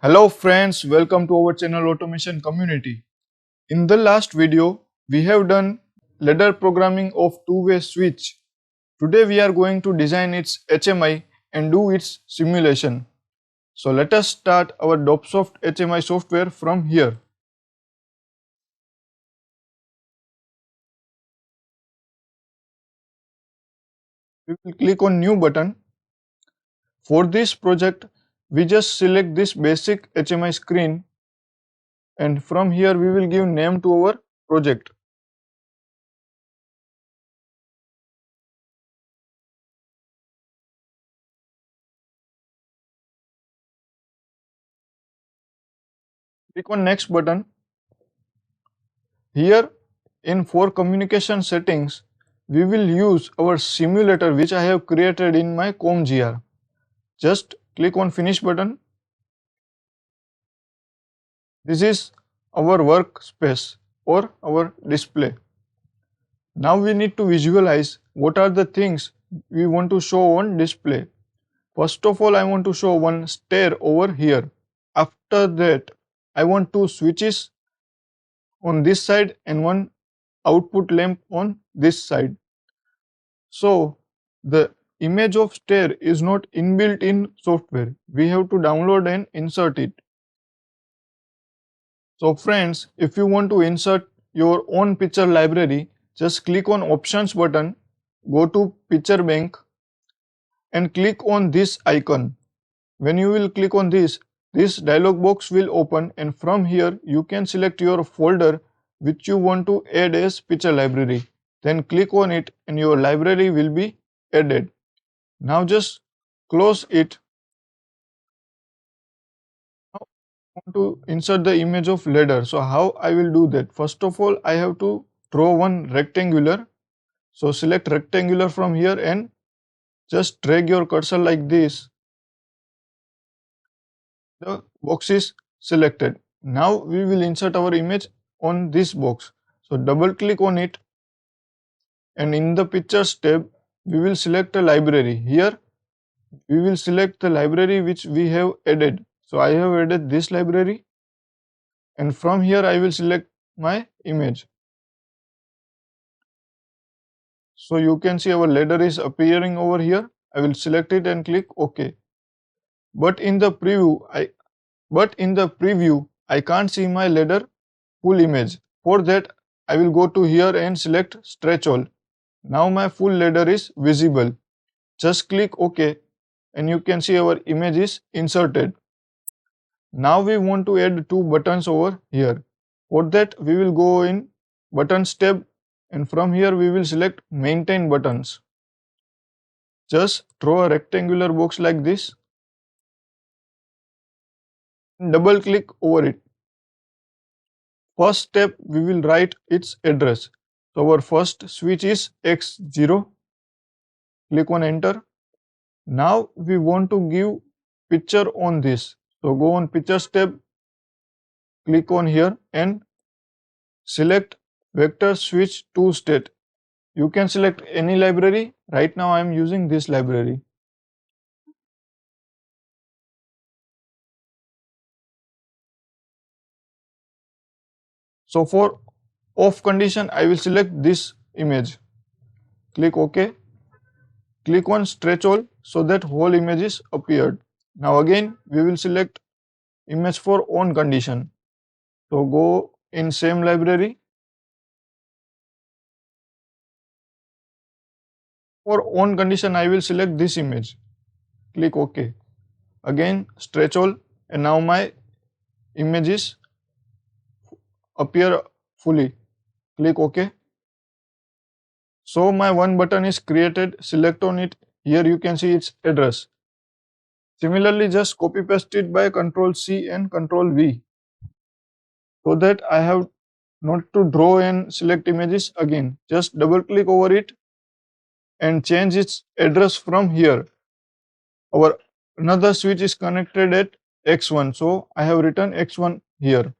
Hello friends, welcome to our channel Automation Community. In the last video, we have done ladder programming of two-way switch. Today we are going to design its HMI and do its simulation. So let us start our DOPSoft HMI software from here. We will click on New button. For this project, we just select this basic HMI screen and from here we will give name to our project. Click on Next button. Here in for communication settings, we will use our simulator which I have created in my Commgr. Just click on Finish button. This is our workspace or our display. Now we need to visualize what are the things we want to show on display. First of all, I want to show one stair over here. After that, I want two switches on this side and one output lamp on this side. So the image of stair is not inbuilt in software. We have to download and insert it. So friends, if you want to insert your own picture library, just click on Options button, go to Picture Bank and click on this icon. When you will click on this dialog box will open and from here you can select your folder which you want to add as picture library. Then click on it and your library will be added. Now just close it. Now I want to insert the image of ladder. So how I will do that? First of all, I have to draw one rectangular. So select rectangular from here and just drag your cursor like this. The box is selected. Now we will insert our image on this box. So double click on it and in the pictures tab we will select a library. Here we will select the library which we have added. So I have added this library and from here I will select my image. So you can see our ladder is appearing over here. I will select it and click OK. But in the preview I can't see my ladder full image. For that I will go to here and select Stretch All. Now my full ladder is visible. Just click OK and you can see our image is inserted. Now we want to add two buttons over here. For that we will go in Buttons tab and from here we will select Maintain Buttons. Just draw a rectangular box like this. Double click over it. First step we will write its address. So our first switch is X0. Click on enter. Now we want to give picture on this. So go on Pictures tab, click on here and select Vector Switch to State. You can select any library. Right now I am using this library. So for off condition I will select this image. Click OK. Click on Stretch All so that whole image is appeared. Now again we will select image for on condition. So go in same library. For on condition I will select this image. Click OK. Again Stretch All and now my image is appear fully. Click OK. So my one button is created. Select on it. Here you can see its address. Similarly, just copy paste it by Ctrl C and Ctrl V so that I have not to draw and select images again. Just double click over it and change its address from here. Our another switch is connected at X1, so I have written X1 here.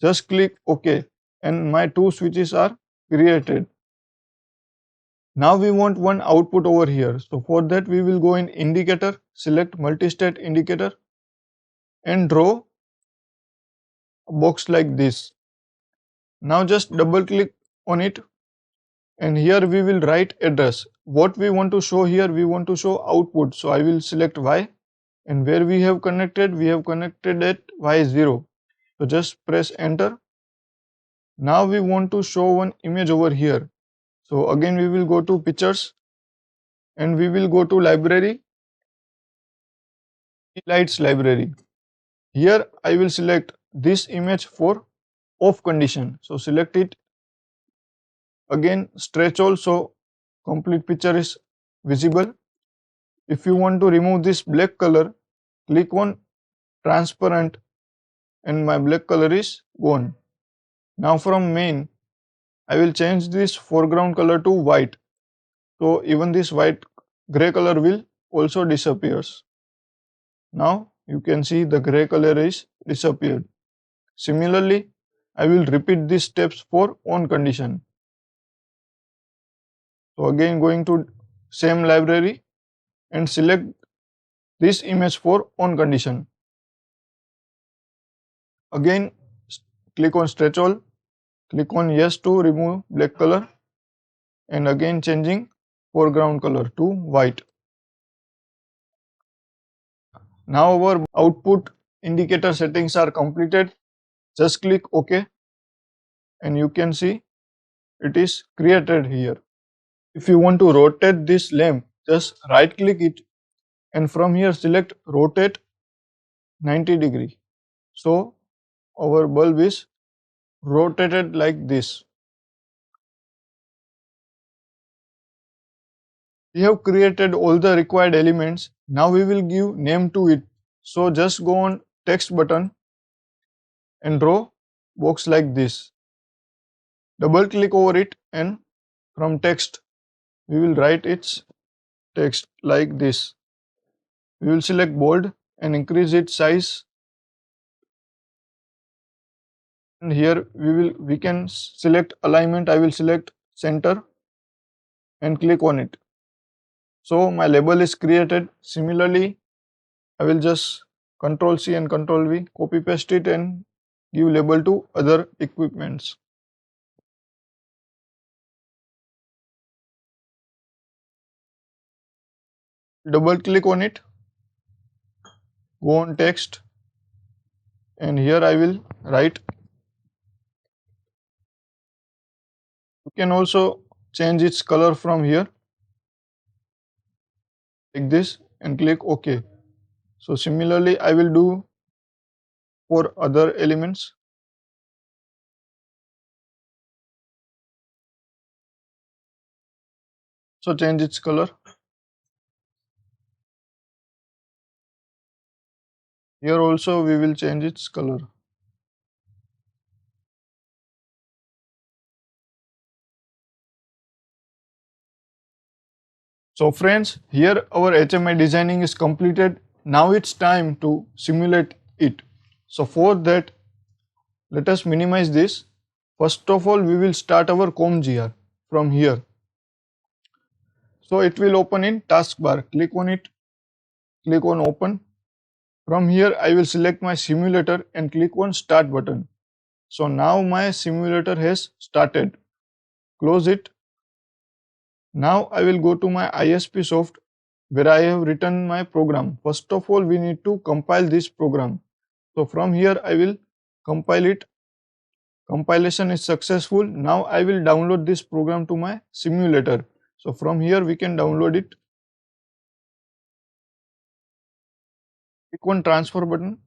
Just click OK and my two switches are created. Now we want one output over here. So for that we will go in Indicator, select Multi-State Indicator and draw a box like this. Now just double click on it, and here we will write address. What we want to show here, we want to show output. So I will select Y, and where we have connected at Y0. So just press enter. Now we want to show one image over here. So again we will go to pictures, and we will go to library, lights library. Here I will select this image for off condition. So select it. Again stretch all so complete picture is visible. If you want to remove this black color, click on transparent, and my black color is gone. Now from main, I will change this foreground color to white. So even this white gray color will also disappears. Now you can see the gray color is disappeared. Similarly, I will repeat these steps for on condition. So again going to same library and select this image for on condition. Again click on stretch all, click on yes to remove black color, and again changing foreground color to white. Now our output indicator settings are completed. Just click OK, and you can see it is created here. If you want to rotate this lamp, just right click it, and from here select rotate 90 degree. So our bulb is rotated like this. We have created all the required elements. Now we will give name to it. So just go on text button and draw box like this. Double click over it, and from text we will write its text like this. We will select bold and increase its size, and here we can select alignment. I will select center and click on it. So my label is created. Similarly, I will just Ctrl C and Ctrl V, copy paste it and give label to other equipments. Double click on it, go on text, and here I will write. You can also change its color from here like this and click OK. So similarly I will do for other elements. So change its color. Here also we will change its color. So friends, here our HMI designing is completed. Now it's time to simulate it. So for that, let us minimize this. First of all, we will start our Commgr from here. So it will open in taskbar. Click on it, click on open. From here I will select my simulator and click on start button. So now my simulator has started. Close it. Now I will go to my ISP soft where I have written my program. First of all, we need to compile this program. So from here I will compile it. Compilation is successful. Now I will download this program to my simulator. So from here we can download it. Click on transfer button.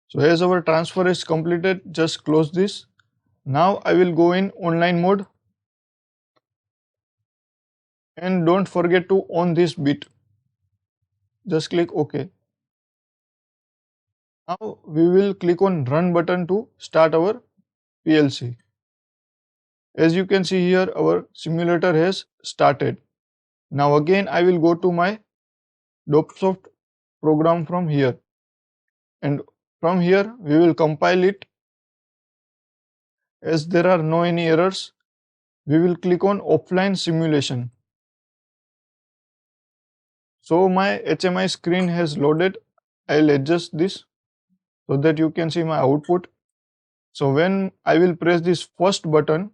So as our transfer is completed, just close this. Now I will go in online mode, and don't forget to on this bit. Just click OK. Now we will click on run button to start our PLC. As you can see here, our simulator has started. Now again I will go to my DOPSoft program from here, and from here we will compile it. As there are no any errors, we will click on offline simulation. So my HMI screen has loaded. I'll adjust this so that you can see my output. So when I will press this first button,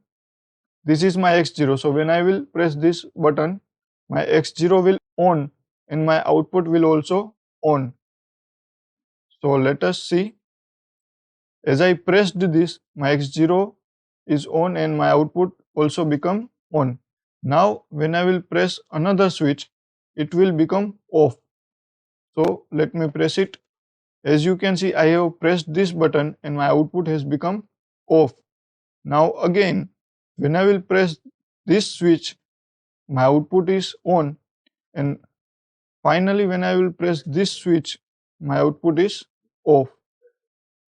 this is my X0. So when I will press this button, my X0 will on and my output will also on. So let us see. As I pressed this, my X0 is on and my output also become on. Now when I will press another switch, it will become off. So let me press it. As you can see, I have pressed this button and my output has become off. Now again, when I will press this switch, my output is on, and finally when I will press this switch, my output is off.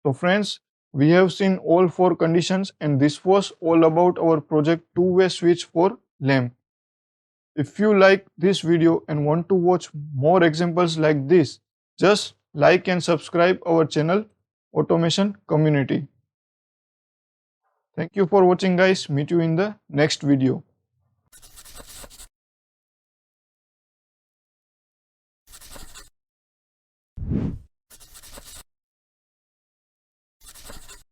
So friends, we have seen all four conditions, and this was all about our project two-way switch for lamp. If you like this video and want to watch more examples like this, just like and subscribe our channel Automation Community. Thank you for watching guys. Meet you in the next video.